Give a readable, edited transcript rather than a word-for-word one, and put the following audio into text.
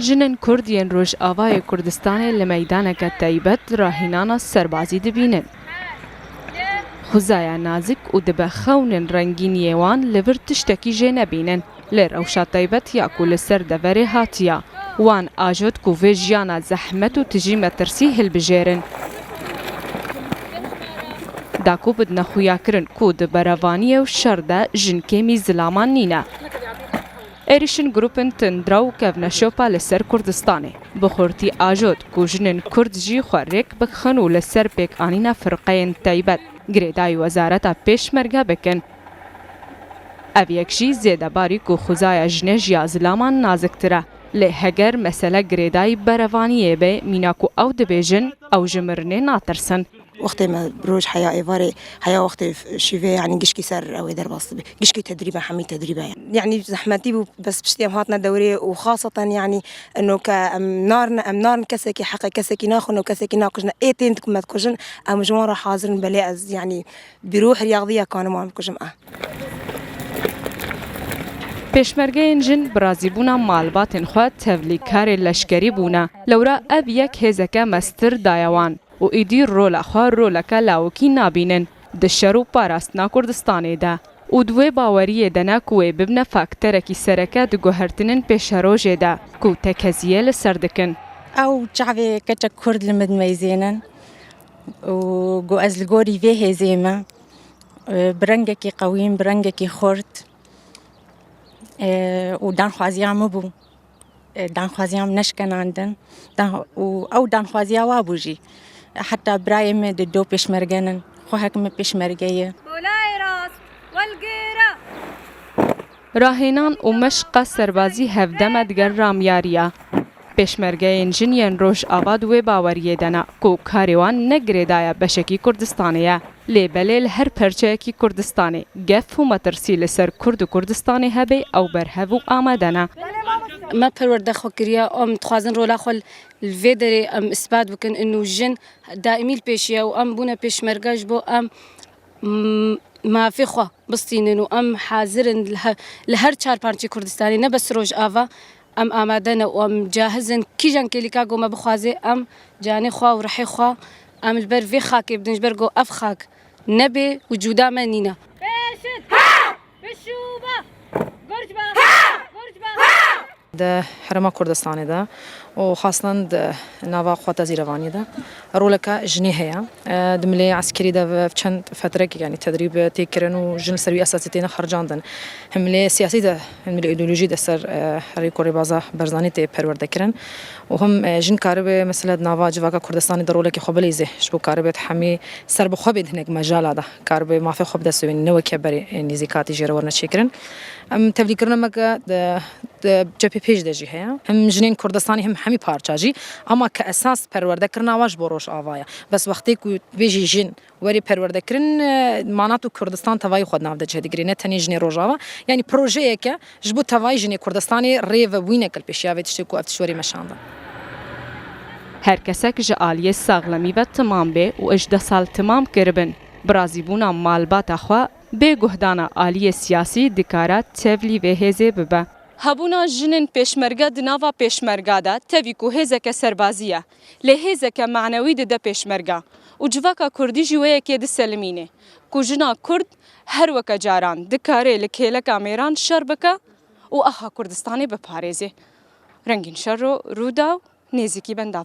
جنن کرد ین روش آوای کردستان لمیدانک تایبت راهینانا سربازی دبینن. خوزایا نازک و دبخونن رنگین یوان لور تشتکی جه بینن. لر اوشا تایبت یا کل سر دوره هاتیا. وان آجود کوه جیانا زحمت و تجیم ترسی هل بجیرن. داکو بد نخویا کرن کود براوانی و شرده جنکیمی زلامان نینا. ایریشن گروپن تندراو کفنا شوپا لسر کردستانه. بخورتی آجود کو جنن کرد جی خوارک بخنو لسر پیک آنینا فرقین تایبت. گریدای وزارت پیشمرگه بکن. اویکشی زیده باری کو خوزای جنه جیا زلامان نازکتره. لهگر مسئله گریدای براوانیه به میناکو او دبیجن او جمرنه ناترسن. وقت ما بروج حياة إيفاري حياة وقت شيفي يعني قشكي سر أو يدر باص قشكي تدريبه حمي تدريبه يعني زحمتي بس بشتي هاتنا دورية وخاصة يعني إنه أم نار كسكي حق كسكي ناخن وكسكي ناقشنا إيه تنتكم ما تكوجن أم جمهور حاضر بلاء يعني بروح رياضية كانوا ما بكوجم پیشمرگه جن برازی بونا مالباتن خود تبلیکار لشکری بونا لورا اب یک هزکه مستر دایوان و ایدی رولا خواه رولکا لاوکی نابینن دشرو پاراستنا کردستانه ده و دوی باوریه دنا کوی ببنه فاکترکی سرکه دگو هرتنن پیشروجه ده کو تکزیه لسردکن او شعبي كتش كرد لمد ميزينا وجو أزلجوري فيه زيمة برنجكي قويم برنجكي خرط ودان خوازيام مبو دان خوازيام نشكن عندن أو دان خوازيا وابوجي حتى برايم دو بيشمرجنن خو هكم بيشمرجية راهنان و مشق سربازی هفدمت گر رامیاریا. پیشمرگه انجینین روش آباد و باوریه دنا کو کاریوان نگریدایا بشکی کردستانیه. لیبلیل هر پرچه کی کردستانی گف و مترسیل سر کرد و کردستانی هبی او برهو آمدنا. ما پرورده خوکریا تخوازن رولا خال الفيدري اثبات بكن انه الجن دائمي البيشيا وام بونا بيشمرجاج بو ما في خوا بسطينن وام حاضرن لهر چار پانچی کردستانی نه بس روج آوا ام آمادن وام جاهزن کی جان کلیکا گو ما بخوازه ام جانی خوا و رحی خوا ام البر في خاك بدنج برگو اف خاك نبي وجودا منينا ده حرم كردستان ده وخاصة ده نوا قوات زيرواني ده رولك جنيه هي دملي عسكري ده في چند فترة يعني تدريب تيكرن وجن سروي أساسيتين خرجاندن هملي سياسي ده هملي إيديولوجي ده سر ريكوري بازا برزاني تي پرورده كرن وهم جن كارب مثلا نوا جواكا كردستان ده رولك خبلي زه شبو كارب حمي سر بخوب هناك مجال ده كارب ما في خوب ده سوي نو كبري نزيكاتي جرورنا شكرن ام تبليكرنا مكا ده جبهه پیش دجی هیا هم جنین کردستانی هم همی پارچاجی اما که اساس پرورده کرنا واش بروش آوایا بس وقتی که بیجی جن وری پرورده کرن معناتو کردستان توای خود نافده جه دیگری نه تنی جنی روجاوا یعنی پروژه که جبو توای جنی کردستانی ریو وینه کل پیشیا ویتشتی کو افتشوری مشانده هر کسک جالیه ساغلمی و تمام به و اجده سال تمام کربن برازیبونا مالبات خوا به گهدانا آلیه سیاسی دکارات تفلی و هزه ببه هبونا جنن پیشمرگه دناوا پیشمرگه ده تاویکو هزک سربازیه لهزک معنوی ده پیشمرگه و جواکا کردی جویه که ده سلمینه کو جنا کرد هر وکا جاران دکاره لکهلک آمیران شر بکه و اها کردستانی بپارزه رنگین شر رو داو نیزیکی بنداوا